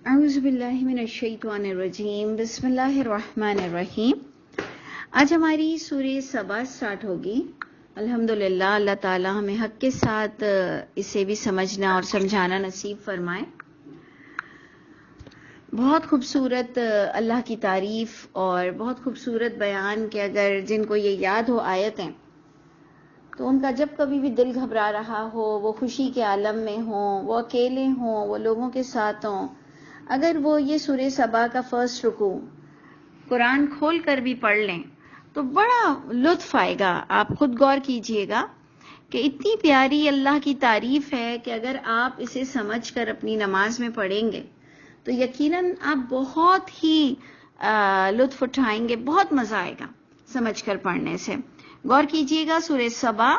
اعوذ باللہ من الشیطان الرجیم، بسم اللہ الرحمن الرحیم۔ آج ہماری سورہ سبا سٹارٹ ہوگی۔ الحمدللہ اللہ تعالی ہمیں حق کے ساتھ اسے بھی سمجھنا اور سمجھانا نصیب فرمائے۔ بہت خوبصورت اللہ کی تعریف اور بہت خوبصورت بیان کہ اگر جن کو یہ یاد ہو آیتیں تو ان کا جب کبھی بھی دل گھبرا رہا ہو، وہ خوشی کے عالم میں ہوں، وہ اکیلے ہوں، وہ لوگوں کے ساتھ ہوں، اگر وہ یہ سورہ سبا کا فرسٹ رکوع قرآن کھول کر بھی پڑھ لیں تو بڑا لطف آئے گا۔ آپ خود غور کیجئے گا کہ اتنی پیاری اللہ کی تعریف ہے کہ اگر آپ اسے سمجھ کر اپنی نماز میں پڑھیں گے تو یقیناً آپ بہت ہی لطف اٹھائیں گے، بہت مزہ آئے گا سمجھ کر پڑھنے سے۔ غور کیجئے گا سورہ سبا،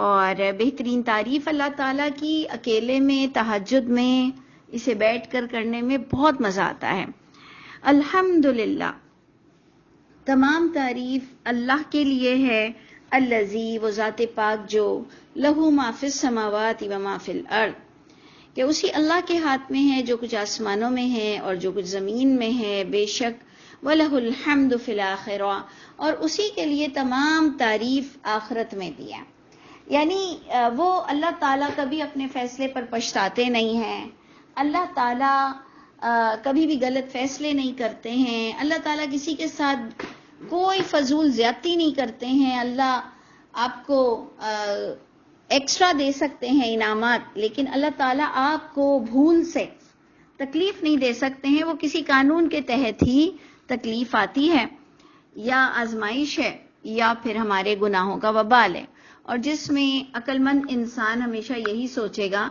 اور بہترین تعریف اللہ تعالیٰ کی اکیلے میں، تہجد میں اسے بیٹھ کر کرنے میں بہت مزہ آتا ہے۔ الحمدللہ، تمام تعریف اللہ کے لیے ہے۔ الذی، وہ ذات پاک جو لہو ما فی السماوات و ما فی الارض، کہ اسی اللہ کے ہاتھ میں ہے جو کچھ آسمانوں میں ہے اور جو کچھ زمین میں ہے، بے شک وَلَهُ الْحَمْدُ فِي الْآخِرَةِ، اور اسی کے لیے تمام تعریف آخرت میں بھی ہے۔ یعنی وہ اللہ تعالیٰ کبھی اپنے فیصلے پر پچھتاتے نہیں ہیں، اللہ تعالیٰ کبھی بھی غلط فیصلے نہیں کرتے ہیں، اللہ تعالیٰ کسی کے ساتھ کوئی فضول زیادتی نہیں کرتے ہیں۔ اللہ آپ کو ایکسٹرا دے سکتے ہیں انعامات، لیکن اللہ تعالیٰ آپ کو بھول سے تکلیف نہیں دے سکتے ہیں۔ وہ کسی قانون کے تحت ہی تکلیف آتی ہے، یا آزمائش ہے، یا پھر ہمارے گناہوں کا وبال ہے، اور جس میں عقل مند انسان ہمیشہ یہی سوچے گا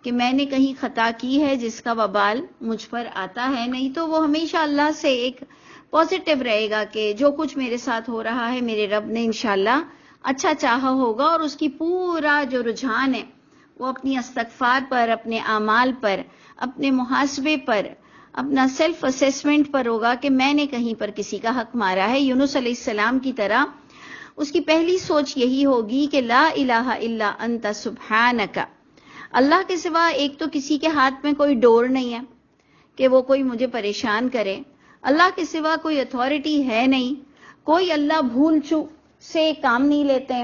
کہ میں نے کہیں خطا کی ہے جس کا وبال مجھ پر آتا ہے، نہیں تو وہ ہمیشہ اللہ سے ایک پازیٹیو رہے گا کہ جو کچھ میرے ساتھ ہو رہا ہے میرے رب نے انشاءاللہ اچھا چاہا ہوگا، اور اس کی پورا جو رجحان ہے وہ اپنی استغفار پر، اپنے اعمال پر، اپنے محاسبے پر، اپنا سیلف اسیسمنٹ پر ہوگا کہ میں نے کہیں پر کسی کا حق مارا ہے۔ یونس علیہ السلام کی طرح اس کی پہلی سوچ یہی ہوگی کہ لا الہ الا انت سبحانک، اللہ کے سوا ایک تو کسی کے ہاتھ میں کوئی ڈور نہیں ہے کہ وہ کوئی مجھے پریشان کرے، اللہ کے سوا کوئی اتھارٹی ہے نہیں، کوئی اللہ بھول چوک سے کام نہیں لیتے،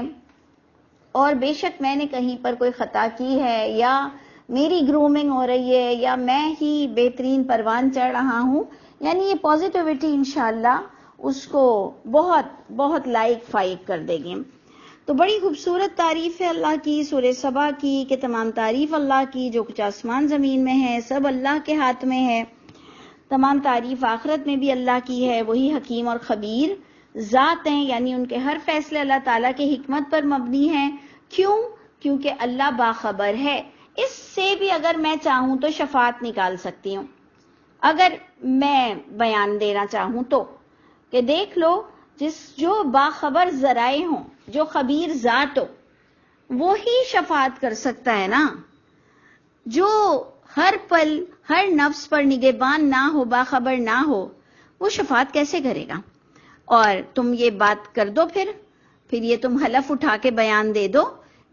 اور بے شک میں نے کہیں پر کوئی خطا کی ہے، یا میری گرومنگ ہو رہی ہے، یا میں ہی بہترین پروان چڑھ رہا ہوں، یعنی یہ پازیٹیوٹی انشاءاللہ اس کو بہت بہت لائق فائق کر دے گی۔ تو بڑی خوبصورت تعریف ہے اللہ کی سورہ سبا کی، کہ تمام تعریف اللہ کی، جو کچھ آسمان زمین میں ہے سب اللہ کے ہاتھ میں ہے۔ تمام تعریف آخرت میں بھی اللہ کی ہے، وہی حکیم اور خبیر ذات ہیں، یعنی ان کے ہر فیصلے اللہ تعالیٰ کے حکمت پر مبنی ہیں۔ کیوں؟ کیونکہ اللہ باخبر ہے۔ اس سے بھی اگر میں چاہوں تو شفاعت نکال سکتی ہوں، اگر میں بیان دینا چاہوں تو، کہ دیکھ لو جو باخبر ذرائع ہوں، جو خبیر ذات ہو، وہی شفاعت کر سکتا ہے نا۔ جو ہر پل ہر نفس پر نگہبان نہ ہو، باخبر نہ ہو، وہ شفاعت کیسے کرے گا؟ اور تم یہ بات کر دو، پھر یہ تم حلف اٹھا کے بیان دے دو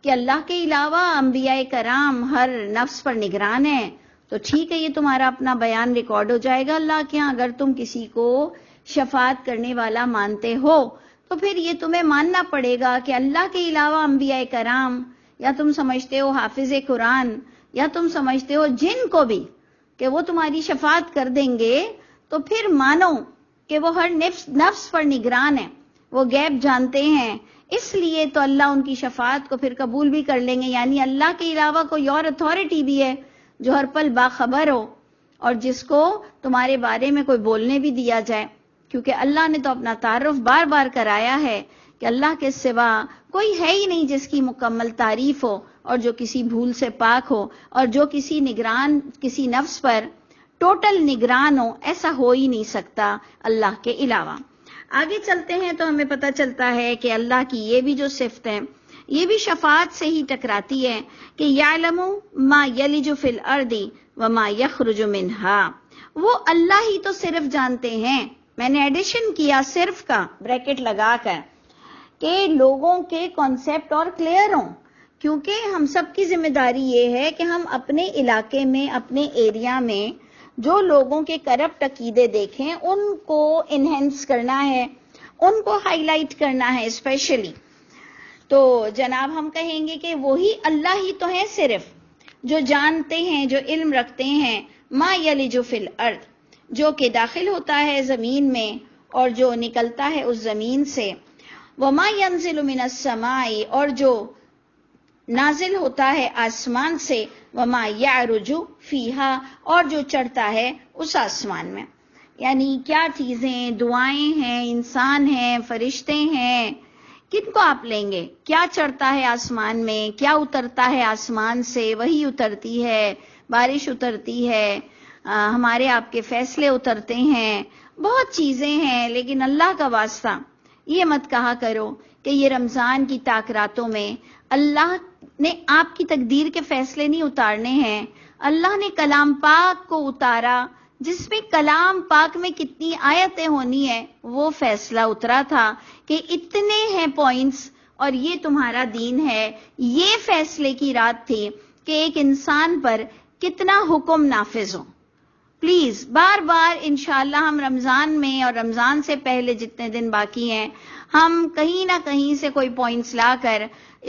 کہ اللہ کے علاوہ انبیاء کرام ہر نفس پر نگران ہیں، تو ٹھیک ہے، یہ تمہارا اپنا بیان ریکارڈ ہو جائے گا اللہ کے ہاں۔ اگر تم کسی کو شفاعت کرنے والا مانتے ہو تو پھر یہ تمہیں ماننا پڑے گا کہ اللہ کے علاوہ انبیاء کرام، یا تم سمجھتے ہو حافظ قرآن، یا تم سمجھتے ہو جن کو بھی کہ وہ تمہاری شفاعت کر دیں گے، تو پھر مانو کہ وہ ہر نفس پر نگران ہیں، وہ غیب جانتے ہیں، اس لیے تو اللہ ان کی شفاعت کو پھر قبول بھی کر لیں گے۔ یعنی اللہ کے علاوہ کوئی اور اتھارٹی بھی ہے جو ہر پل باخبر ہو، اور جس کو تمہارے بارے میں کوئی بولنے بھی دیا جائے، کیونکہ اللہ نے تو اپنا تعارف بار بار کرایا ہے کہ اللہ کے سوا کوئی ہے ہی نہیں جس کی مکمل تعریف ہو، اور جو کسی بھول سے پاک ہو، اور جو کسی نفس پر ٹوٹل نگران ہو، ایسا ہو ہی نہیں سکتا اللہ کے علاوہ۔ آگے چلتے ہیں تو ہمیں پتہ چلتا ہے کہ اللہ کی یہ بھی جو صفت ہے یہ بھی شفاعت سے ہی ٹکراتی ہے، کہ یعلم ما یلج فی الارض وما یخرج منها، وہ اللہ ہی تو صرف جانتے ہیں۔ میں نے ایڈیشن کیا صرف کا بریکٹ لگا کر کہ لوگوں کے کانسیپٹ اور کلیئر ہوں، کیونکہ ہم سب کی ذمہ داری یہ ہے کہ ہم اپنے علاقے میں، اپنے ایریا میں جو لوگوں کے کرپٹ عقیدے دیکھیں ان کو انہینس کرنا ہے، ان کو ہائی لائٹ کرنا ہے اسپیشلی. تو جناب ہم کہیں گے کہ وہی اللہ ہی تو ہے صرف جو جانتے ہیں، جو علم رکھتے ہیں. ما یلج فی الارض، جو کہ داخل ہوتا ہے زمین میں اور جو نکلتا ہے اس زمین سے. وما ینزل من السماء، اور جو نازل ہوتا ہے آسمان سے. وما یعرج فیہا، اور جو چڑھتا ہے اس آسمان میں. یعنی کیا چیزیں، دعائیں ہیں، انسان ہیں، فرشتے ہیں، کن کو آپ لیں گے؟ کیا چڑھتا ہے آسمان میں، کیا اترتا ہے آسمان سے؟ وہی اترتی ہے، بارش اترتی ہے، ہمارے آپ کے فیصلے اترتے ہیں، بہت چیزیں ہیں. لیکن اللہ کا واسطہ یہ مت کہا کرو کہ یہ رمضان کی تاکراتوں میں اللہ نے آپ کی تقدیر کے فیصلے نہیں اتارنے ہیں. اللہ نے کلام پاک کو اتارا، جس میں کلام پاک میں کتنی آیتیں ہونی ہیں وہ فیصلہ اترا تھا کہ اتنے ہیں پوائنٹس اور یہ تمہارا دین ہے. یہ فیصلے کی رات تھی کہ ایک انسان پر کتنا حکم نافذ ہو. پلیز بار بار انشاءاللہ ہم رمضان میں اور رمضان سے پہلے جتنے دن باقی ہیں ہم کہیں نہ کہیں سے کوئی پوائنٹس لا کر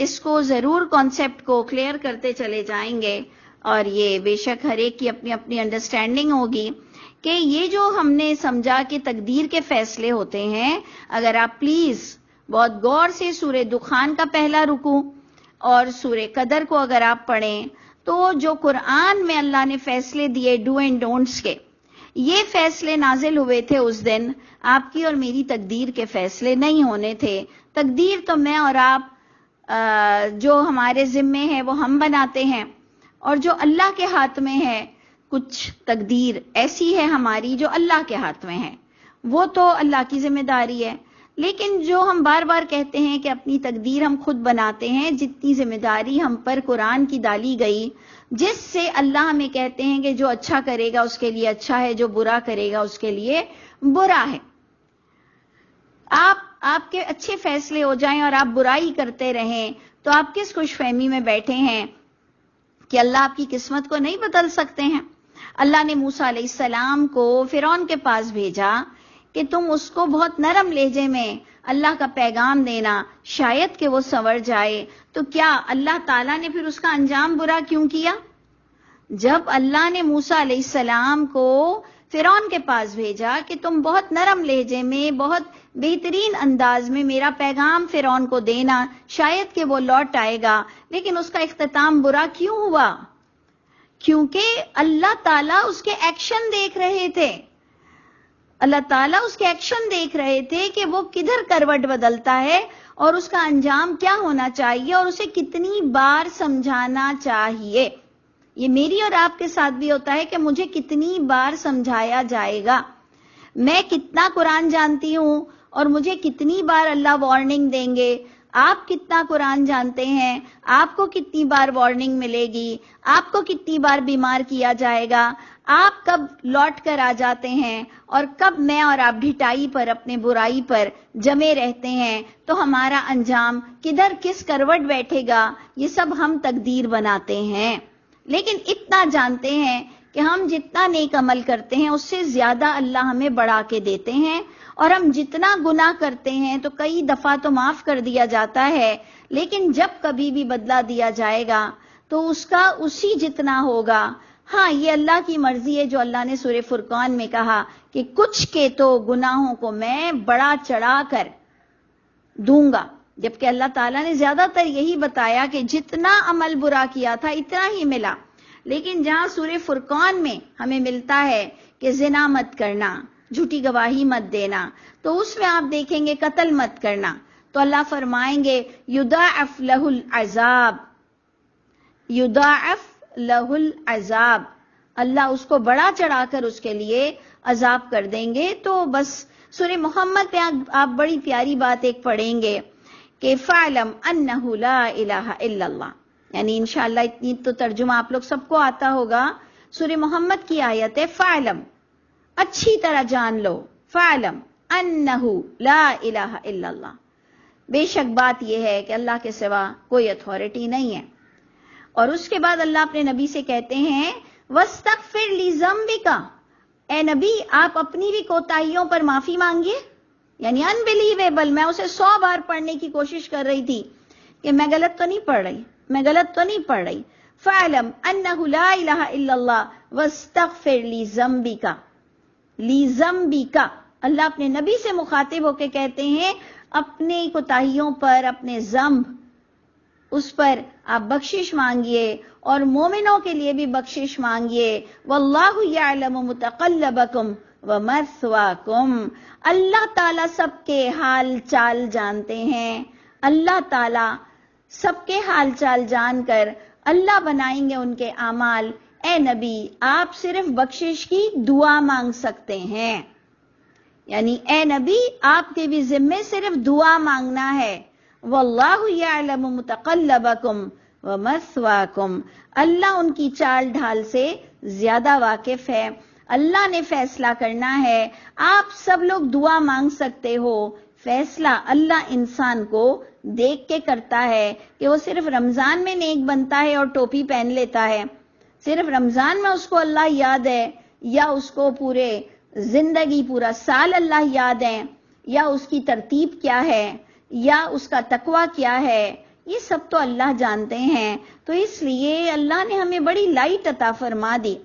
اس کو ضرور کانسیپٹ کو کلیئر کرتے چلے جائیں گے. اور یہ بے شک ہر ایک کی اپنی اپنی انڈرسٹینڈنگ ہوگی کہ یہ جو ہم نے سمجھا کہ تقدیر کے فیصلے ہوتے ہیں، اگر آپ پلیز بہت غور سے سورہ دخان کا پہلا رکوع اور سورہ قدر کو اگر آپ پڑھیں تو جو قرآن میں اللہ نے فیصلے دیے ڈو اینڈ ڈونٹس کے، یہ فیصلے نازل ہوئے تھے اس دن. آپ کی اور میری تقدیر کے فیصلے نہیں ہونے تھے. تقدیر تو میں اور آپ جو ہمارے ذمے ہے وہ ہم بناتے ہیں، اور جو اللہ کے ہاتھ میں ہے، کچھ تقدیر ایسی ہے ہماری جو اللہ کے ہاتھ میں ہے، وہ تو اللہ کی ذمہ داری ہے. لیکن جو ہم بار بار کہتے ہیں کہ اپنی تقدیر ہم خود بناتے ہیں، جتنی ذمہ داری ہم پر قرآن کی ڈالی گئی، جس سے اللہ ہمیں کہتے ہیں کہ جو اچھا کرے گا اس کے لیے اچھا ہے، جو برا کرے گا اس کے لیے برا ہے. آپ کے اچھے فیصلے ہو جائیں اور آپ برائی کرتے رہیں تو آپ کس خوش فہمی میں بیٹھے ہیں کہ اللہ آپ کی قسمت کو نہیں بدل سکتے ہیں. اللہ نے موسیٰ علیہ السلام کو فرعون کے پاس بھیجا کہ تم اس کو بہت نرم لہجے میں اللہ کا پیغام دینا، شاید کہ وہ سنور جائے. تو کیا اللہ تعالیٰ نے پھر اس کا انجام برا کیوں کیا؟ جب اللہ نے موسیٰ علیہ السلام کو فرعون کے پاس بھیجا کہ تم بہت نرم لہجے میں، بہت بہترین انداز میں میرا پیغام فرعون کو دینا، شاید کہ وہ لوٹ آئے گا، لیکن اس کا اختتام برا کیوں ہوا؟ کیونکہ اللہ تعالیٰ اس کے ایکشن دیکھ رہے تھے. اللہ تعالیٰ اس کے ایکشن دیکھ رہے تھے کہ وہ کدھر کروٹ بدلتا ہے اور اس کا انجام کیا ہونا چاہیے اور اسے کتنی بار سمجھانا چاہیے. یہ میری اور آپ کے ساتھ بھی ہوتا ہے کہ مجھے کتنی بار سمجھایا جائے گا. میں کتنا قرآن جانتی ہوں اور مجھے کتنی بار اللہ وارننگ دیں گے. آپ کتنا قرآن جانتے ہیں، آپ کو کتنی بار وارننگ ملے گی، آپ کو کتنی بار بیمار کیا جائے گا، آپ کب لوٹ کر آ جاتے ہیں اور کب میں اور آپ ڈھٹائی پر، اپنے برائی پر جمے رہتے ہیں تو ہمارا انجام کدھر کس کروٹ بیٹھے گا، یہ سب ہم تقدیر بناتے ہیں. لیکن اتنا جانتے ہیں کہ ہم جتنا نیک عمل کرتے ہیں اس سے زیادہ اللہ ہمیں بڑھا کے دیتے ہیں، اور ہم جتنا گناہ کرتے ہیں تو کئی دفعہ تو معاف کر دیا جاتا ہے، لیکن جب کبھی بھی بدلہ دیا جائے گا تو اس کا اسی جتنا ہوگا. ہاں یہ اللہ کی مرضی ہے جو اللہ نے سورہ فرقان میں کہا کہ کچھ کے تو گناہوں کو میں بڑا چڑھا کر دوں گا، جبکہ اللہ تعالیٰ نے زیادہ تر یہی بتایا کہ جتنا عمل برا کیا تھا اتنا ہی ملا. لیکن جہاں سورہ فرقان میں ہمیں ملتا ہے کہ زنا مت کرنا، جھوٹی گواہی مت دینا، تو اس میں آپ دیکھیں گے قتل مت کرنا، تو اللہ فرمائیں گے یضاعف لہ العذاب، یضاعف لہ العذاب، اللہ اس کو بڑا چڑھا کر اس کے لیے عذاب کر دیں گے. تو بس سورہ محمد پہ آپ بڑی پیاری بات ایک پڑھیں گے کہ فَاعْلَمْ أَنَّهُ لَا إِلَٰهَ إِلَّا اللَّهُ، یعنی انشاءاللہ اتنی تو ترجمہ آپ لوگ سب کو آتا ہوگا. سورہ محمد کی آیت ہے فَاعْلَمْ، اچھی طرح جان لو، فَاعْلَمْ أَنَّهُ لَا إِلَٰهَ إِلَّا اللَّهُ، بے شک بات یہ ہے کہ اللہ کے سوا کوئی اتھارٹی نہیں ہے. اور اس کے بعد اللہ اپنے نبی سے کہتے ہیں وَاسْتَغْفِرْ لِذَنبِكَ، اے نبی آپ اپنی بھی کوتاہیوں پر معافی مانگیے. یعنی انبلیویبل، میں اسے 100 بار پڑھنے کی کوشش کر رہی تھی کہ میں غلط تو نہیں پڑھ رہی. فَاعْلَمْ أَنَّهُ لَا إِلَهَ إِلَّا اللَّهُ وَاسْتَغْفِرْ لِذَنبِكَ. اللہ اپنے نبی سے مخاطب ہو کے کہتے ہیں اپنے کوتاہیوں پر، اپنے ذنب، اس پر آپ بخشش مانگیے اور مومنوں کے لیے بھی بخشش مانگیے. وَاللَّهُ يَعْلَمُ مُتَقَلَّبَكُمْ وَمَثْوَاكُمْ. اللہ تعالیٰ سب کے حال چال جانتے ہیں. اللہ تعالیٰ سب کے حال چال جان کر اللہ بنائیں گے ان کے اعمال. اے نبی آپ صرف بخشش کی دعا مانگ سکتے ہیں. یعنی اے نبی آپ کے بھی ذمے صرف دعا مانگنا ہے. واللہ یعلم متقلبکم ومثواکم. اللہ ان کی چال ڈھال سے زیادہ واقف ہے. اللہ نے فیصلہ کرنا ہے. آپ سب لوگ دعا مانگ سکتے ہو، فیصلہ اللہ انسان کو دیکھ کے کرتا ہے کہ وہ صرف رمضان میں نیک بنتا ہے اور ٹوپی پہن لیتا ہے، صرف رمضان میں اس کو اللہ یاد ہے، یا اس کو پورے زندگی پورا سال اللہ یاد ہے، یا اس کی ترتیب کیا ہے، یا اس کا تقوی کیا ہے. یہ سب تو اللہ جانتے ہیں. تو اس لیے اللہ نے ہمیں بڑی لائٹ عطا فرما دی،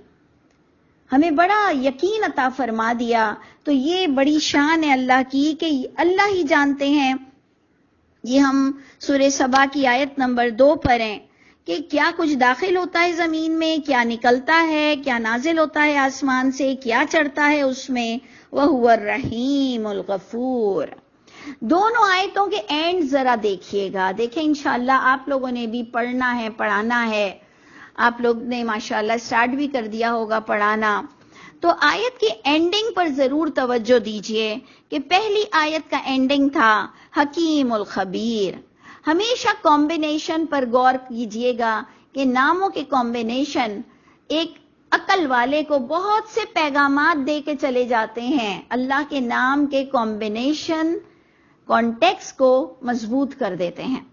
ہمیں بڑا یقین عطا فرما دیا. تو یہ بڑی شان ہے اللہ کی کہ اللہ ہی جانتے ہیں. یہ ہم سورہ سبا کی آیت نمبر 2 پر ہیں کہ کیا کچھ داخل ہوتا ہے زمین میں، کیا نکلتا ہے، کیا نازل ہوتا ہے آسمان سے، کیا چڑھتا ہے اس میں. وَهُوَ الرَّحِيمُ الْغَفُورُ. دونوں آیتوں کے اینڈ ذرا دیکھیے گا. دیکھیں انشاءاللہ آپ لوگوں نے بھی پڑھنا ہے، پڑھانا ہے. آپ لوگ نے ماشاءاللہ سٹارٹ بھی کر دیا ہوگا پڑھانا. تو آیت کی اینڈنگ پر ضرور توجہ دیجئے کہ پہلی آیت کا اینڈنگ تھا حکیم الخبیر. ہمیشہ کمبینیشن پر غور کیجئے گا کہ ناموں کے کمبینیشن ایک عقل والے کو بہت سے پیغامات دے کے چلے جاتے ہیں. اللہ کے نام کے کمبینیشن کانٹیکس کو مضبوط کر دیتے ہیں.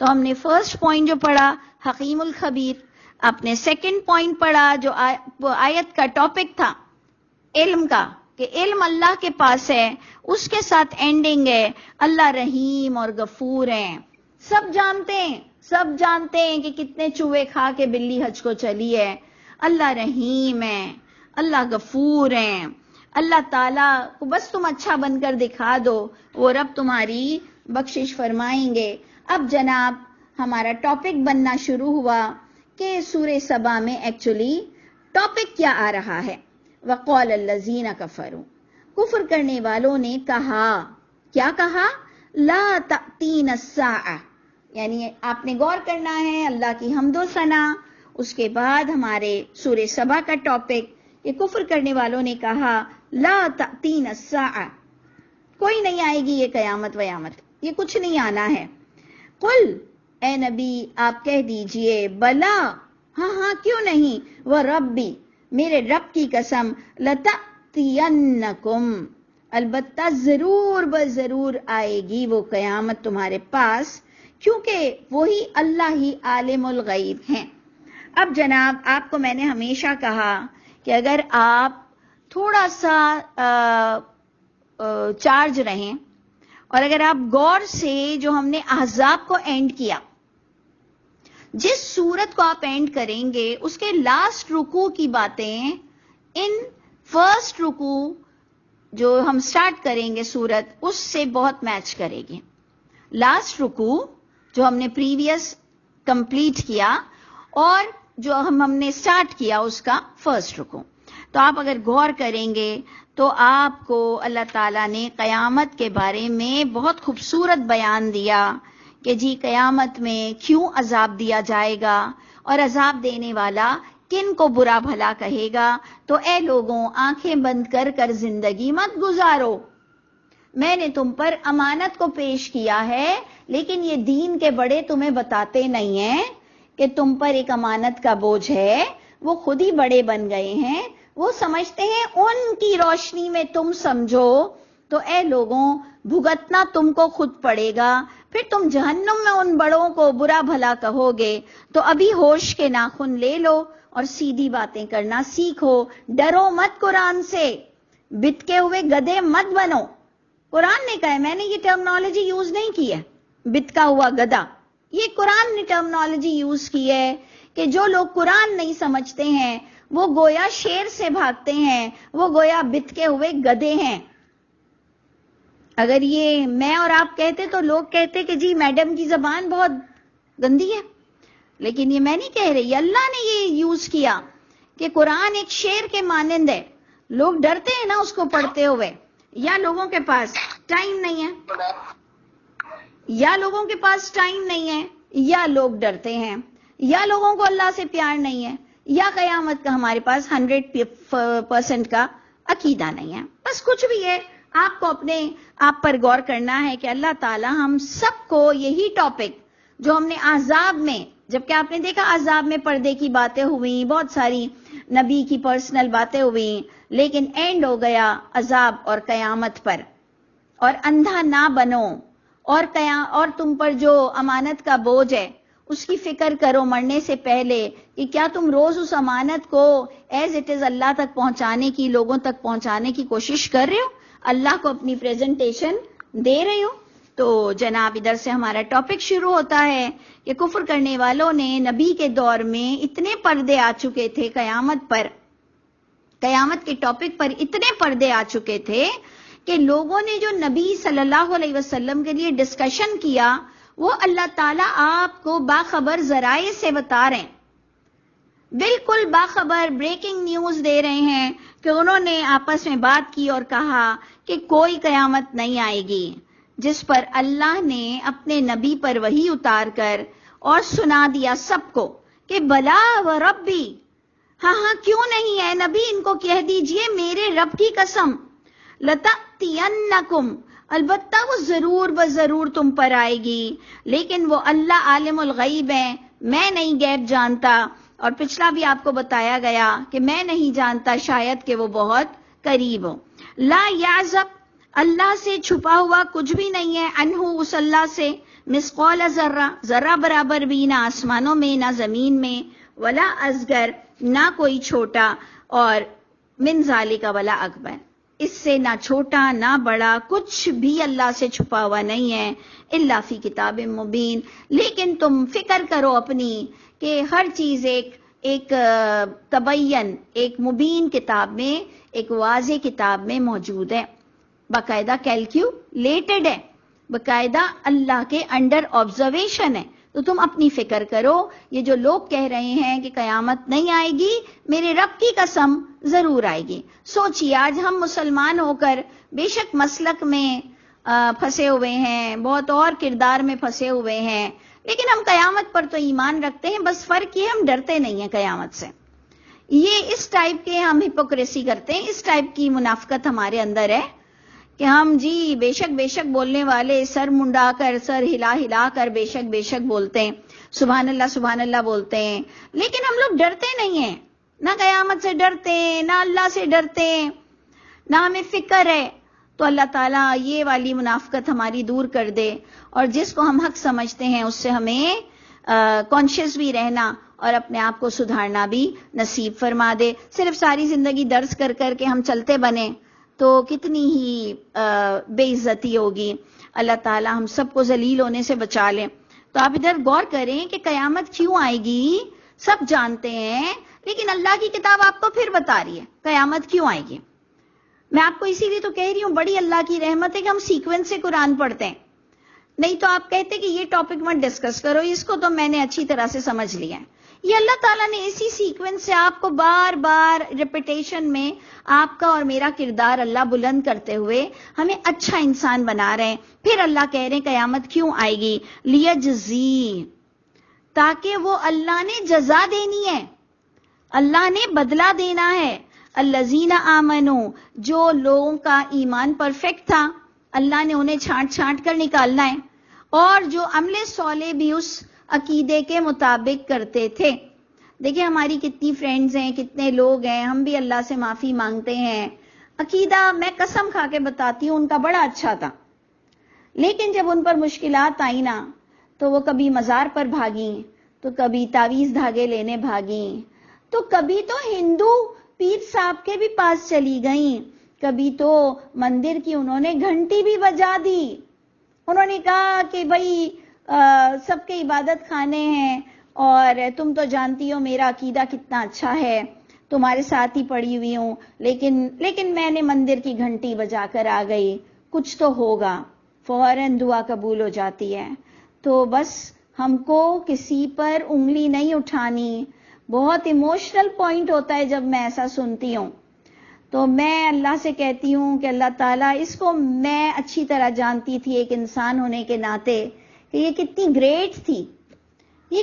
تو ہم نے فرسٹ پوائنٹ جو پڑھا حکیم الخبیر، آپ نے سیکنڈ پوائنٹ پڑھا جو آیت کا ٹاپک تھا علم کا، کہ علم اللہ کے پاس ہے. اس کے ساتھ اینڈنگ ہے اللہ رحیم اور غفور ہیں. سب جانتے ہیں کہ کتنے چوہے کھا کے بلی حج کو چلی ہے. اللہ رحیم ہے، اللہ غفور ہیں. اللہ تعالیٰ کو بس تم اچھا بن کر دکھا دو، وہ رب تمہاری بخشش فرمائیں گے. اب جناب ہمارا ٹاپک بننا شروع ہوا کہ سورہ سبا میں ایکچولی ٹاپک کیا آ رہا ہے. وَقَالَ الَّذِينَ كَفَرُوا. کفر کرنے والوں نے کہا، کیا کہا؟ لَا تَأْتِينَ السَّاعَةُ. یعنی آپ نے غور کرنا ہے اللہ کی حمد و ثنا. اس کے بعد ہمارے سورہ سبا کا ٹاپک، یہ کفر کرنے والوں نے کہا لا تأتین الساعہ، کوئی نہیں آئے گی یہ قیامت ویامت، یہ کچھ نہیں آنا ہے. قل، اے نبی آپ کہہ دیجئے، بلا، ہاں کیوں نہیں، وربی، میرے رب کی قسم، لتأتینکم، البتہ ضرور بضرور آئے گی وہ قیامت تمہارے پاس، کیونکہ وہی اللہ ہی عالم الغیب ہیں. اب جناب آپ کو میں نے ہمیشہ کہا کہ اگر آپ تھوڑا سا چارج رہیں اور اگر آپ غور سے جو ہم نے احزاب کو اینڈ کیا، جس سورت کو آپ اینڈ کریں گے اس کے لاسٹ رکوع کی باتیں ان فرسٹ رکوع جو ہم سٹارٹ کریں گے سورت اس سے بہت میچ کرے گی. لاسٹ رکوع جو ہم نے پریویس کمپلیٹ کیا اور جو ہم نے سٹارٹ کیا اس کا فرسٹ رکوع، تو آپ اگر غور کریں گے تو آپ کو اللہ تعالیٰ نے قیامت کے بارے میں بہت خوبصورت بیان دیا کہ جی قیامت میں کیوں عذاب دیا جائے گا اور عذاب دینے والا کن کو برا بھلا کہے گا. تو اے لوگوں، آنکھیں بند کر کر زندگی مت گزارو. میں نے تم پر امانت کو پیش کیا ہے، لیکن یہ دین کے بڑے تمہیں بتاتے نہیں ہیں کہ تم پر ایک امانت کا بوجھ ہے. وہ خود ہی بڑے بن گئے ہیں، وہ سمجھتے ہیں ان کی روشنی میں تم سمجھو. تو اے لوگوں، بھگتنا تم کو خود پڑے گا. پھر تم جہنم میں ان بڑوں کو برا بھلا کہو گے، تو ابھی ہوش کے ناخن لے لو اور سیدھی باتیں کرنا سیکھو، ڈرو مت قرآن سے، بتکے ہوئے گدھے مت بنو۔ قرآن نے کہا ہے، میں نے یہ ٹرمنالوجی یوز نہیں کی ہے، بتکا ہوا گدھا، یہ قرآن نے ٹرمنالوجی یوز کی ہے کہ جو لوگ قرآن نہیں سمجھتے ہیں وہ گویا شیر سے بھاگتے ہیں، وہ گویا بتکے ہوئے گدھے ہیں۔ اگر یہ میں اور آپ کہتے تو لوگ کہتے کہ جی میڈم کی زبان بہت گندی ہے، لیکن یہ میں نہیں کہہ رہی، اللہ نے یہ یوز کیا کہ قرآن ایک شیر کے مانند ہے۔ لوگ ڈرتے ہیں نا اس کو پڑھتے ہوئے، یا لوگوں کے پاس ٹائم نہیں ہے، یا لوگوں کے پاس ٹائم نہیں ہے، یا لوگ ڈرتے ہیں، یا لوگوں کو اللہ سے پیار نہیں ہے، یا قیامت کا ہمارے پاس 100% کا عقیدہ نہیں ہے۔ بس کچھ بھی ہے، آپ کو اپنے آپ پر غور کرنا ہے کہ اللہ تعالی ہم سب کو یہی ٹاپک جو ہم نے احزاب میں، جبکہ آپ نے دیکھا احزاب میں پردے کی باتیں ہوئی، بہت ساری نبی کی پرسنل باتیں ہوئی، لیکن اینڈ ہو گیا عذاب اور قیامت پر۔ اور اندھا نہ بنو، اور تم پر جو امانت کا بوجھ ہے اس کی فکر کرو مرنے سے پہلے کہ کیا تم روز اس امانت کو ایز اٹ از اللہ تک پہنچانے کی، لوگوں تک پہنچانے کی کوشش کر رہے ہو، اللہ کو اپنی پریزنٹیشن دے رہے ہو۔ تو جناب ادھر سے ہمارا ٹاپک شروع ہوتا ہے کہ کفر کرنے والوں نے نبی کے دور میں اتنے پردے آ چکے تھے قیامت پر، قیامت کے ٹاپک پر اتنے پردے آ چکے تھے کہ لوگوں نے جو نبی صلی اللہ علیہ وسلم کے لیے ڈسکشن کیا وہ اللہ تعالیٰ آپ کو باخبر ذرائع سے بتا رہے ہیں، بالکل باخبر بریکنگ نیوز دے رہے ہیں کہ انہوں نے آپس میں بات کی اور کہا کہ کوئی قیامت نہیں آئے گی، جس پر اللہ نے اپنے نبی پر وحی اتار کر اور سنا دیا سب کو کہ بلا و ربی، ہاں کیوں نہیں ہے نبی، ان کو کہہ دیجئے میرے رب کی قسم، لَتَأْتِيَنَّكُمْ، البتہ وہ ضرور بضرور تم پر آئے گی، لیکن وہ اللہ عالم الغیب ہے، میں نہیں غیب جانتا، اور پچھلا بھی آپ کو بتایا گیا کہ میں نہیں جانتا، شاید کہ وہ بہت قریب ہو۔ لا یعزب، اللہ سے چھپا ہوا کچھ بھی نہیں ہے، انہو اس اللہ سے، مثقال ذرہ، ذرہ برابر بھی، نہ آسمانوں میں نہ زمین میں، ولا اصغر، نہ کوئی چھوٹا، اور من ذالک ولا اکبر، اس سے نہ چھوٹا نہ بڑا کچھ بھی اللہ سے چھپا ہوا نہیں ہے، الا فی کتاب مبین، لیکن تم فکر کرو اپنی کہ ہر چیز ایک تبین، ایک مبین کتاب میں، ایک واضح کتاب میں موجود ہے، باقاعدہ کیلکولیٹڈ ہے، باقاعدہ اللہ کے انڈر آبزرویشن ہے۔ تو تم اپنی فکر کرو، یہ جو لوگ کہہ رہے ہیں کہ قیامت نہیں آئے گی، میرے رب کی قسم ضرور آئے گی۔ سوچیے آج ہم مسلمان ہو کر بے شک مسلک میں پھنسے ہوئے ہیں، بہت اور کردار میں پھنسے ہوئے ہیں، لیکن ہم قیامت پر تو ایمان رکھتے ہیں، بس فرق یہ ہم ڈرتے نہیں ہیں قیامت سے۔ یہ اس ٹائپ کے ہم ہپوکریسی کرتے ہیں، اس ٹائپ کی منافقت ہمارے اندر ہے کہ ہم جی بے شک بولنے والے سر منڈا کر، سر ہلا کر بے شک بولتے ہیں، سبحان اللہ بولتے ہیں، لیکن ہم لوگ ڈرتے نہیں ہیں، نہ قیامت سے ڈرتے ہیں، نہ اللہ سے ڈرتے ہیں، نہ ہمیں فکر ہے۔ تو اللہ تعالیٰ یہ والی منافقت ہماری دور کر دے، اور جس کو ہم حق سمجھتے ہیں اس سے ہمیں کانشیس بھی رہنا اور اپنے آپ کو سدھارنا بھی نصیب فرما دے۔ صرف ساری زندگی درس کر کے ہم چلتے بنے تو کتنی ہی بے عزتی ہوگی۔ اللہ تعالیٰ ہم سب کو ذلیل ہونے سے بچا لیں۔ تو آپ ادھر غور کریں کہ قیامت کیوں آئے گی، سب جانتے ہیں، لیکن اللہ کی کتاب آپ کو پھر بتا رہی ہے قیامت کیوں آئے گی۔ میں آپ کو اسی لیے تو کہہ رہی ہوں بڑی اللہ کی رحمت ہے کہ ہم سیکوینس سے قرآن پڑھتے ہیں، نہیں تو آپ کہتے کہ یہ ٹاپک مت ڈسکس کرو، اس کو تو میں نے اچھی طرح سے سمجھ لیا ہے۔ یہ اللہ تعالیٰ نے اسی سیکوینس سے آپ کو بار بار ریپیٹیشن میں آپ کا اور میرا کردار اللہ بلند کرتے ہوئے ہمیں اچھا انسان بنا رہے ہیں۔ پھر اللہ کہہ رہے ہیں قیامت کیوں آئے گی، لیجزی، تاکہ وہ اللہ نے جزا دینی ہے، اللہ نے بدلہ دینا ہے۔ الذین آمنو، جو لوگوں کا ایمان پرفیکٹ تھا اللہ نے انہیں چھانٹ کر نکالنا ہے، اور جو عمل صالح بھی اس عقیدے کے مطابق کرتے تھے۔ دیکھیں ہماری کتنی فرینڈز ہیں، کتنے لوگ ہیں، ہم بھی اللہ سے معافی مانگتے ہیں۔ عقیدہ میں قسم کھا کے بتاتی ہوں ان کا بڑا اچھا تھا، لیکن جب ان پر مشکلات آئی نا تو وہ کبھی مزار پر بھاگیں، تو کبھی تعویذ دھاگے لینے بھاگیں، تو کبھی تو ہندو پیر صاحب کے بھی پاس چلی گئیں، کبھی تو مندر کی انہوں نے گھنٹی بھی بجا دی. انہوں نے کہا کہ بھائی سب کے عبادت خانے ہیں اور تم تو جانتی ہو میرا عقیدہ کتنا اچھا ہے، تمہارے ساتھ ہی پڑی ہوئی ہوں، لیکن میں نے مندر کی گھنٹی بجا کر آ گئی، کچھ تو ہوگا. فوراً دعا قبول ہو جاتی ہے. تو بس ہم کو کسی پر انگلی نہیں اٹھانی. بہت ایموشنل پوائنٹ ہوتا ہے جب میں ایسا سنتی ہوں. تو میں اللہ سے کہتی ہوں کہ اللہ تعالیٰ، اس کو میں اچھی طرح جانتی تھی ایک انسان ہونے کے ناطے کہ یہ کتنی گریٹ تھی، یہ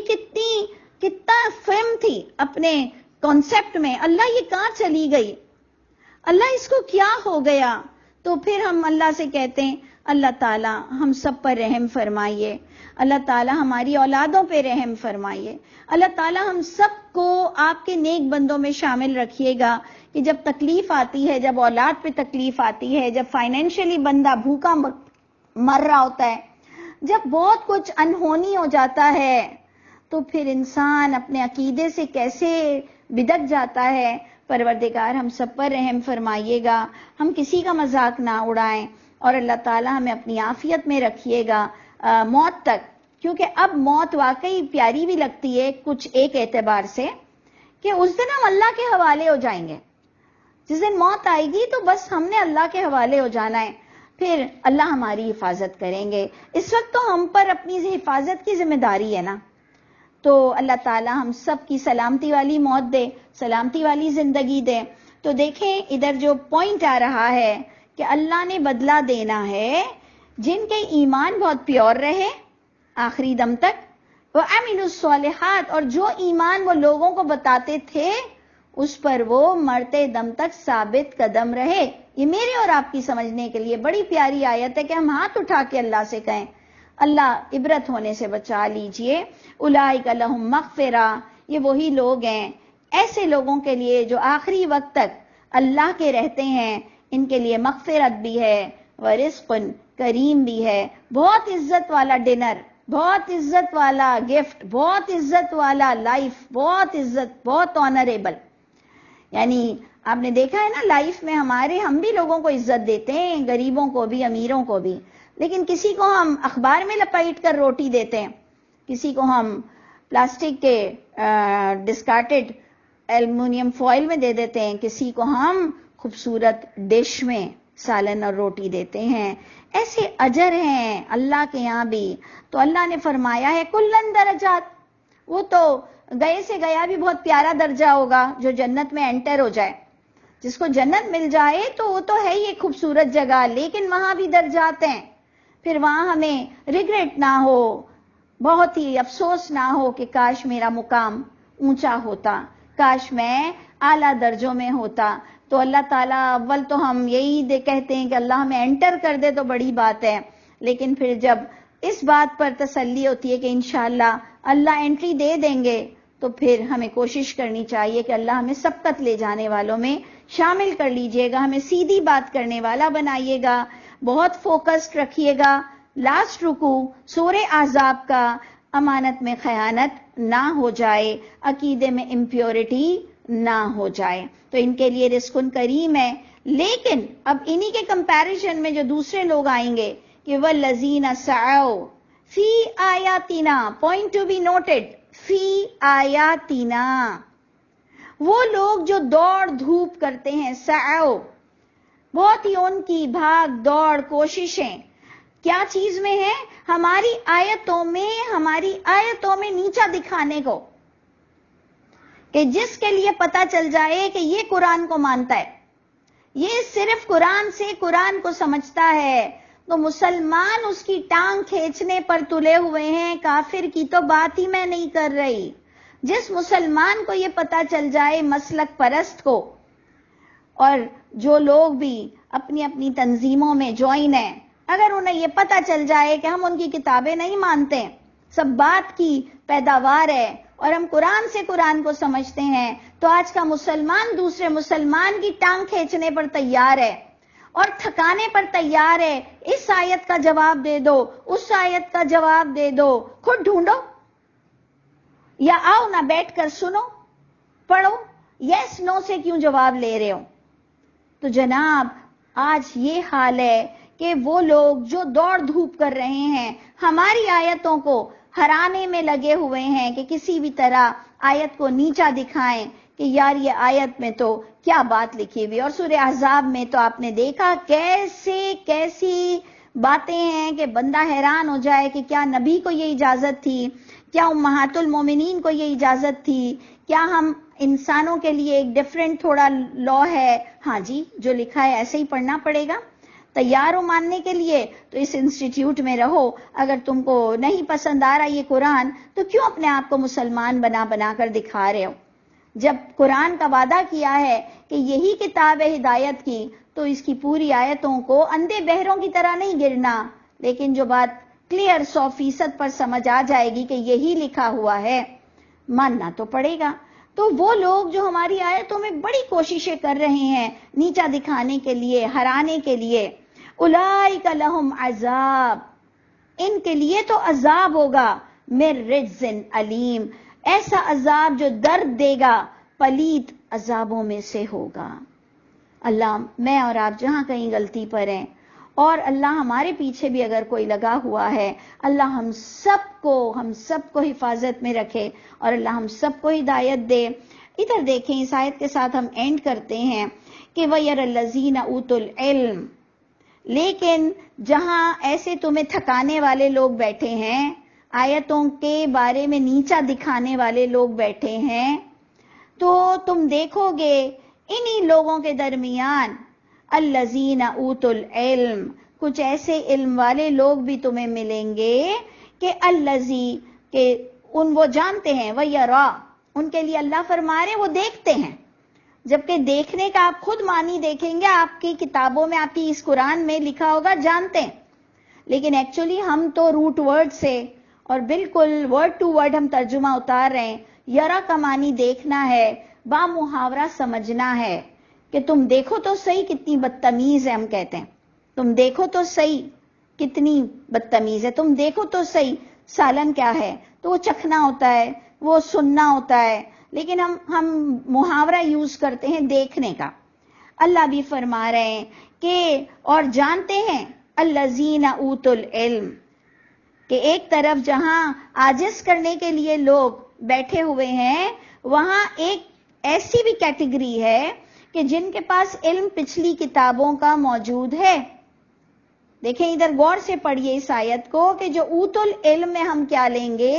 کتنا فرم تھی اپنے کانسیپٹ میں. اللہ یہ کہاں چلی گئی؟ اللہ اس کو کیا ہو گیا؟ تو پھر ہم اللہ سے کہتے ہیں اللہ تعالیٰ ہم سب پر رحم فرمائیے، اللہ تعالیٰ ہماری اولادوں پہ رحم فرمائیے، اللہ تعالیٰ ہم سب کو آپ کے نیک بندوں میں شامل رکھیے گا کہ جب تکلیف آتی ہے، جب اولاد پہ تکلیف آتی ہے، جب فائنینشلی بندہ بھوکا مر رہا ہوتا ہے، جب بہت کچھ انہونی ہو جاتا ہے، تو پھر انسان اپنے عقیدے سے کیسے بدک جاتا ہے. پروردگار ہم سب پر رحم فرمائیے گا، ہم کسی کا مذاق نہ اڑائیں، اور اللہ تعالیٰ ہمیں اپنی عافیت میں رکھیے گا موت تک. کیونکہ اب موت واقعی پیاری بھی لگتی ہے کچھ ایک اعتبار سے کہ اس دن ہم اللہ کے حوالے ہو جائیں گے. جس دن موت آئے گی تو بس ہم نے اللہ کے حوالے ہو جانا ہے، پھر اللہ ہماری حفاظت کریں گے. اس وقت تو ہم پر اپنی حفاظت کی ذمہ داری ہے نا. تو اللہ تعالیٰ ہم سب کی سلامتی والی موت دے، سلامتی والی زندگی دے. تو دیکھیں ادھر جو پوائنٹ آ رہا ہے کہ اللہ نے بدلہ دینا ہے جن کے ایمان بہت پیور رہے آخری دم تک، وَعَمِلُوا الصَّالِحَاتِ، اور جو ایمان وہ لوگوں کو بتاتے تھے اس پر وہ مرتے دم تک ثابت قدم رہے. یہ میرے اور آپ کی سمجھنے کے لیے بڑی پیاری آیت ہے کہ ہم ہاتھ اٹھا کے اللہ سے کہیں اللہ عبرت ہونے سے بچا لیجئے. اولئک لہم مغفرہ، یہ وہی لوگ ہیں، ایسے لوگوں کے لیے جو آخری وقت تک اللہ کے رہتے ہیں، ان کے لیے مغفرت بھی ہے، ورزق کریم بھی ہے. بہت عزت والا ڈنر، بہت عزت والا گفٹ، بہت عزت والا لائف، بہت عزت، بہت آنریبل. یعنی آپ نے دیکھا ہے نا لائف میں ہم بھی لوگوں کو عزت دیتے ہیں، غریبوں کو بھی، امیروں کو بھی، لیکن کسی کو ہم اخبار میں لپیٹ کر روٹی دیتے ہیں، کسی کو ہم پلاسٹک کے ڈسکارٹڈ ایلومینیم فوائل میں دے دیتے ہیں، کسی کو ہم خوبصورت ڈش میں سالن اور روٹی دیتے ہیں. ایسے اجر ہیں اللہ کے یہاں بھی. تو اللہ نے فرمایا ہے کلن درجات، وہ تو گئے سے گیا بھی بہت پیارا درجہ ہوگا جو جنت میں انٹر ہو جائے. جس کو جنت مل جائے تو وہ تو ہے ہی ایک خوبصورت جگہ، لیکن وہاں بھی درجات ہیں. پھر وہاں ہمیں ریگریٹ نہ ہو، بہت ہی افسوس نہ ہو کہ کاش میرا مقام اونچا ہوتا، کاش میں اعلیٰ درجوں میں ہوتا. تو اللہ تعالیٰ اول تو ہم یہی کہتے ہیں کہ اللہ ہمیں انٹر کر دے تو بڑی بات ہے، لیکن پھر جب اس بات پر تسلی ہوتی ہے کہ انشاءاللہ اللہ انٹری دے دیں گے، تو پھر ہمیں کوشش کرنی چاہیے کہ اللہ ہمیں سبقت لے جانے والوں میں شامل کر لیجئے گا، ہمیں سیدھی بات کرنے والا بنائیے گا، بہت فوکسڈ رکھیے گا. لاسٹ رکوع سورہ احزاب کا، امانت میں خیانت نہ ہو جائے، عقیدے میں امپیورٹی نہ ہو جائے. تو ان کے لیے رزق کریم ہے. لیکن اب انہی کے کمپیریزن میں جو دوسرے لوگ آئیں گے کہ وَالَّذِينَ سَعَوْا فِي آیاتنا، پوائنٹ ٹو بی نوٹڈ، فی آیاتنا، وہ لوگ جو دوڑ دھوپ کرتے ہیں، سعو، بہت ہی ان کی بھاگ دوڑ کوششیں کیا چیز میں ہے؟ ہماری آیتوں میں نیچا دکھانے کو، کہ جس کے لیے پتا چل جائے کہ یہ قرآن کو مانتا ہے، یہ صرف قرآن سے قرآن کو سمجھتا ہے، تو مسلمان اس کی ٹانگ کھینچنے پر تلے ہوئے ہیں. کافر کی تو بات ہی میں نہیں کر رہی. جس مسلمان کو یہ پتا چل جائے مسلک پرست کو، اور جو لوگ بھی اپنی اپنی تنظیموں میں جوائن ہیں، اگر انہیں یہ پتا چل جائے کہ ہم ان کی کتابیں نہیں مانتے، سب بات کی پیداوار ہے اور ہم قرآن سے قرآن کو سمجھتے ہیں، تو آج کا مسلمان دوسرے مسلمان کی ٹانگ کھینچنے پر تیار ہے. اور تھکانے پر تیار ہے، اس آیت کا جواب دے دو، اس آیت کا جواب دے دو، خود ڈھونڈو، یا آؤ نہ بیٹھ کر سنو پڑھو، یس نو سے کیوں جواب لے رہے ہو؟ تو جناب آج یہ حال ہے کہ وہ لوگ جو دوڑ دھوپ کر رہے ہیں، ہماری آیتوں کو ہرانے میں لگے ہوئے ہیں کہ کسی بھی طرح آیت کو نیچا دکھائیں کہ یار یہ آیت میں تو کیا بات لکھی ہوئی، اور سورہ احزاب میں تو آپ نے دیکھا کیسی باتیں ہیں کہ بندہ حیران ہو جائے کہ کیا نبی کو یہ اجازت تھی، کیا امہات المومنین کو یہ اجازت تھی، کیا ہم انسانوں کے لیے ایک ڈیفرنٹ تھوڑا لا ہے؟ ہاں جی، جو لکھا ہے ایسے ہی پڑھنا پڑے گا، تیار ہو ماننے کے لیے تو اس انسٹیٹیوٹ میں رہو، اگر تم کو نہیں پسند آ رہا یہ قرآن تو کیوں اپنے آپ کو مسلمان بنا کر دکھا رہے ہو؟ جب قرآن کا وعدہ کیا ہے کہ یہی کتاب ہے ہدایت کی، تو اس کی پوری آیتوں کو اندھے بہروں کی طرح نہیں گرنا، لیکن جو بات کلیئر 100% پر سمجھ آ جائے گی کہ یہی لکھا ہوا ہے، ماننا تو پڑے گا۔ تو وہ لوگ جو ہماری آیتوں میں بڑی کوششیں کر رہے ہیں نیچا دکھانے کے لیے، ہرانے کے لیے، اولئک لہم عذاب، ان کے لیے تو عذاب ہوگا، من رجز علیم، ایسا عذاب جو درد دے گا، پلید عذابوں میں سے ہوگا۔ اللہ میں اور آپ جہاں کہیں غلطی پر ہیں، اور اللہ ہمارے پیچھے بھی اگر کوئی لگا ہوا ہے، اللہ ہم سب کو حفاظت میں رکھے، اور اللہ ہم سب کو ہدایت دے۔ ادھر دیکھیں، اس آیت کے ساتھ ہم اینڈ کرتے ہیں کہ وَيَرَ الَّذِينَ أُوتُوا الْعِلْمَ، لیکن جہاں ایسے تمہیں تھکانے والے لوگ بیٹھے ہیں، آیتوں کے بارے میں نیچا دکھانے والے لوگ بیٹھے ہیں، تو تم دیکھو گے انہی لوگوں کے درمیان الذین اوتوا العلم، کچھ ایسے علم والے لوگ بھی تمہیں ملیں گے کہ الذی، کہ وہ جانتے ہیں، وَيَرَا، ان کے لیے اللہ فرما رہے وہ دیکھتے ہیں، جبکہ دیکھنے کا آپ خود معنی دیکھیں گے، آپ کی کتابوں میں، آپ کی اس قرآن میں لکھا ہوگا جانتے ہیں، لیکن ایکچولی ہم تو روٹ ورڈ سے اور بالکل ورڈ ٹو ورڈ ہم ترجمہ اتار رہے ہیں۔ یرا کا معنی دیکھنا ہے، با محاورہ سمجھنا ہے، کہ تم دیکھو تو صحیح کتنی بدتمیز ہے، ہم کہتے ہیں تم دیکھو تو صحیح کتنی بدتمیز ہے، تم دیکھو تو صحیح سالن کیا ہے، تو وہ چکھنا ہوتا ہے، وہ سننا ہوتا ہے، لیکن ہم محاورہ یوز کرتے ہیں دیکھنے کا۔ اللہ بھی فرما رہے ہیں کہ اور جانتے ہیں الذین اوتوا العلم، کہ ایک طرف جہاں عاجز کرنے کے لیے لوگ بیٹھے ہوئے ہیں، وہاں ایک ایسی بھی کیٹیگری ہے کہ جن کے پاس علم پچھلی کتابوں کا موجود ہے۔ دیکھیں ادھر غور سے پڑھیے اس آیت کو، کہ جو اوت العلم میں ہم کیا لیں گے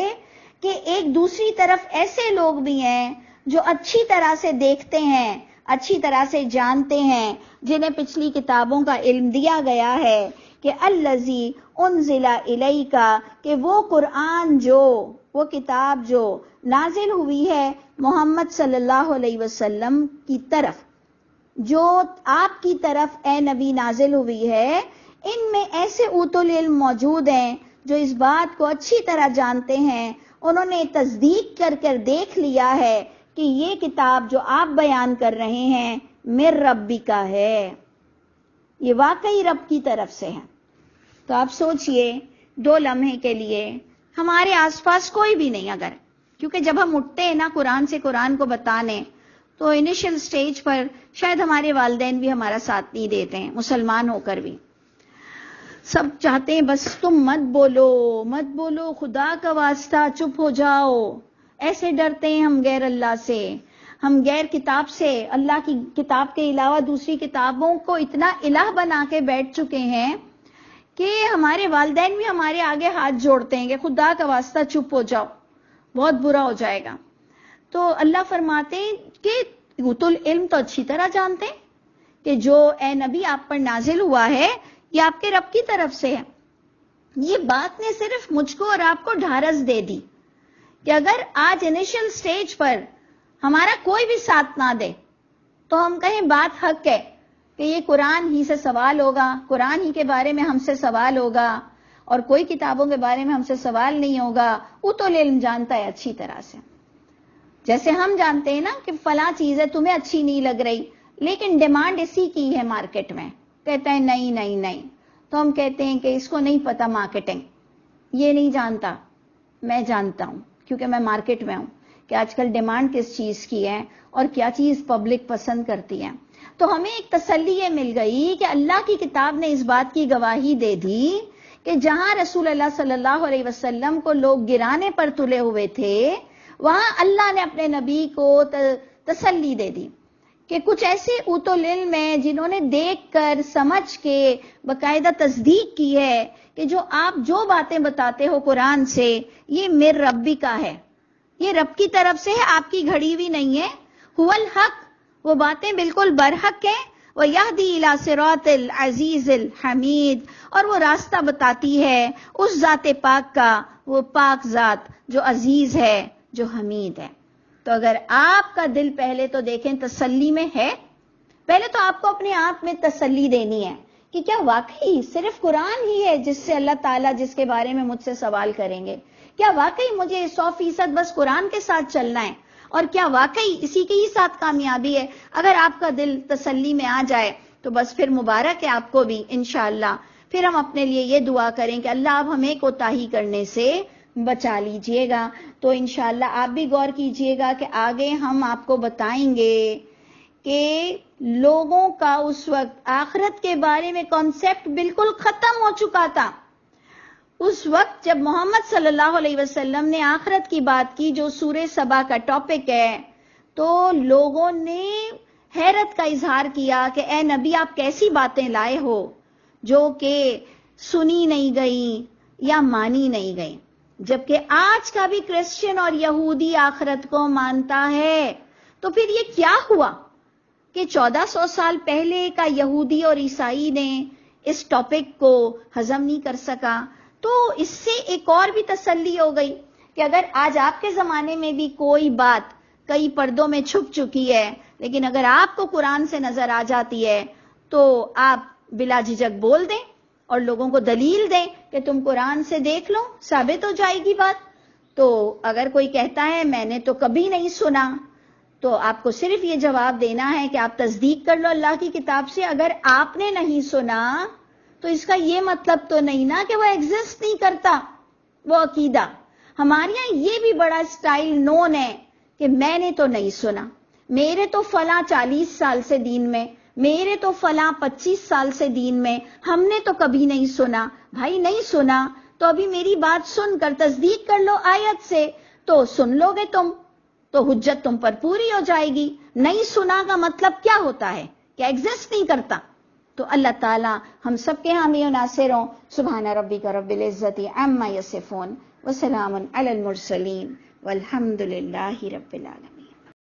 کہ ایک دوسری طرف ایسے لوگ بھی ہیں جو اچھی طرح سے دیکھتے ہیں، اچھی طرح سے جانتے ہیں، جنہیں پچھلی کتابوں کا علم دیا گیا ہے کہ الذی انزل الیک، کہ وہ قرآن جو، وہ کتاب جو نازل ہوئی ہے محمد صلی اللہ علیہ وسلم کی طرف، جو آپ کی طرف اے نبی نازل ہوئی ہے، ان میں ایسے اوت العلم موجود ہیں جو اس بات کو اچھی طرح جانتے ہیں، انہوں نے تصدیق کر دیکھ لیا ہے کہ یہ کتاب جو آپ بیان کر رہے ہیں من ربی کا ہے، یہ واقعی رب کی طرف سے ہے۔ تو آپ سوچئے 2 لمحے کے لیے، ہمارے آس پاس کوئی بھی نہیں، اگر، کیونکہ جب ہم اٹھتے ہیں نا قرآن سے قرآن کو بتانے، تو انیشل سٹیج پر شاید ہمارے والدین بھی ہمارا ساتھ نہیں دیتے ہیں، مسلمان ہو کر بھی سب چاہتے ہیں بس تم مت بولو، خدا کا واسطہ چپ ہو جاؤ، ایسے ڈرتے ہیں ہم غیر اللہ سے، ہم غیر کتاب سے، اللہ کی کتاب کے علاوہ دوسری کتابوں کو اتنا الہ بنا کے بیٹھ چکے ہیں کہ ہمارے والدین بھی ہمارے آگے ہاتھ جوڑتے ہیں کہ خدا کا واسطہ چپ ہو جاؤ، بہت برا ہو جائے گا۔ تو اللہ فرماتے ہیں کہ اوت العلم تو اچھی طرح جانتے ہیں کہ جو اے نبی آپ پر نازل ہوا ہے یہ آپ کے رب کی طرف سے ہے۔ یہ بات نے صرف مجھ کو اور آپ کو ڈھارس دے دی کہ اگر آج انیشل سٹیج پر ہمارا کوئی بھی ساتھ نہ دے تو ہم کہیں بات حق ہے کہ یہ قرآن ہی سے سوال ہوگا، قرآن ہی کے بارے میں ہم سے سوال ہوگا، اور کوئی کتابوں کے بارے میں ہم سے سوال نہیں ہوگا۔ اوت العلم جانتا ہے اچھی طرح سے، جیسے ہم جانتے ہیں نا کہ فلاں چیز ہے تمہیں اچھی نہیں لگ رہی، لیکن ڈیمانڈ اسی کی ہے مارکیٹ میں، کہتا ہے نہیں نہیں نہیں، تو ہم کہتے ہیں کہ اس کو نہیں پتا مارکیٹنگ، یہ نہیں جانتا، میں جانتا ہوں کیونکہ میں مارکیٹ میں ہوں کہ آج کل ڈیمانڈ کس چیز کی ہے اور کیا چیز پبلک پسند کرتی ہے۔ تو ہمیں ایک تسلی یہ مل گئی کہ اللہ کی کتاب نے اس بات کی گواہی دے دی کہ جہاں رسول اللہ صلی اللہ علیہ وسلم کو لوگ گرانے پر تلے ہوئے تھے، وہاں اللہ نے اپنے نبی کو تسلی دے دی کہ کچھ ایسے اوت العلم ہیں جنہوں نے دیکھ کر سمجھ کے باقاعدہ تصدیق کی ہے کہ جو آپ جو باتیں بتاتے ہو قرآن سے، یہ میرے ربی کا ہے، یہ رب کی طرف سے ہے، آپ کی گھڑی ہوئی نہیں ہے۔ هو الحق، وہ باتیں بالکل برحق ہیں۔ وَيَهْدِي إِلَى صِرَاطِ الْعَزِيزِ الْحَمِيدِ، اور وہ راستہ بتاتی ہے اس ذات پاک کا، وہ پاک ذات جو عزیز ہے، جو حمید ہے۔ تو اگر آپ کا دل پہلے تو دیکھیں تسلی میں ہے، پہلے تو آپ کو اپنے آپ میں تسلی دینی ہے کہ کیا واقعی صرف قرآن ہی ہے جس سے اللہ تعالیٰ جس کے بارے میں مجھ سے سوال کریں گے؟ کیا واقعی مجھے 100% بس قرآن کے ساتھ چلنا ہے؟ اور کیا واقعی اسی کے ہی ساتھ کامیابی ہے؟ اگر آپ کا دل تسلی میں آ جائے تو بس پھر مبارک ہے آپ کو بھی انشاءاللہ۔ پھر ہم اپنے لیے یہ دعا کریں کہ اللہ اب ہمیں کوتاہی کرنے سے بچا لیجئے گا۔ تو انشاءاللہ آپ بھی غور کیجئے گا کہ آگے ہم آپ کو بتائیں گے کہ لوگوں کا اس وقت آخرت کے بارے میں کانسیپٹ بالکل ختم ہو چکا تھا۔ اس وقت جب محمد صلی اللہ علیہ وسلم نے آخرت کی بات کی، جو سورہ سبا کا ٹاپک ہے، تو لوگوں نے حیرت کا اظہار کیا کہ اے نبی آپ کیسی باتیں لائے ہو جو کہ سنی نہیں گئی یا مانی نہیں گئی، جبکہ آج کا بھی کرسچن اور یہودی آخرت کو مانتا ہے۔ تو پھر یہ کیا ہوا کہ 1400 سال پہلے کا یہودی اور عیسائی نے اس ٹاپک کو ہضم نہیں کر سکا؟ تو اس سے ایک اور بھی تسلی ہو گئی کہ اگر آج آپ کے زمانے میں بھی کوئی بات کئی پردوں میں چھپ چکی ہے، لیکن اگر آپ کو قرآن سے نظر آ جاتی ہے تو آپ بلا جھجک بول دیں اور لوگوں کو دلیل دیں کہ تم قرآن سے دیکھ لو، ثابت ہو جائے گی بات۔ تو اگر کوئی کہتا ہے میں نے تو کبھی نہیں سنا، تو آپ کو صرف یہ جواب دینا ہے کہ آپ تصدیق کر لو اللہ کی کتاب سے۔ اگر آپ نے نہیں سنا تو اس کا یہ مطلب تو نہیں نا کہ وہ ایگزسٹ نہیں کرتا وہ عقیدہ۔ ہمارے یہاں یہ بھی بڑا سٹائل نون ہے کہ میں نے تو نہیں سنا، میرے تو فلاں 40 سال سے دین میں، میرے تو فلاں 25 سال سے دین میں، ہم نے تو کبھی نہیں سنا۔ بھائی نہیں سنا تو ابھی میری بات سن کر تصدیق کر لو آیت سے، تو سن لو گے تم تو حجت تم پر پوری ہو جائے گی۔ نہیں سنا کا مطلب کیا ہوتا ہے؟ کہ ایگزسٹ نہیں کرتا۔ تو اللہ تعالی ہم سب کے حامی و ناصر ہوں۔ سبحان ربک رب العزت عما یصفون وسلام علی المرسلین والحمد للہ رب العالمین۔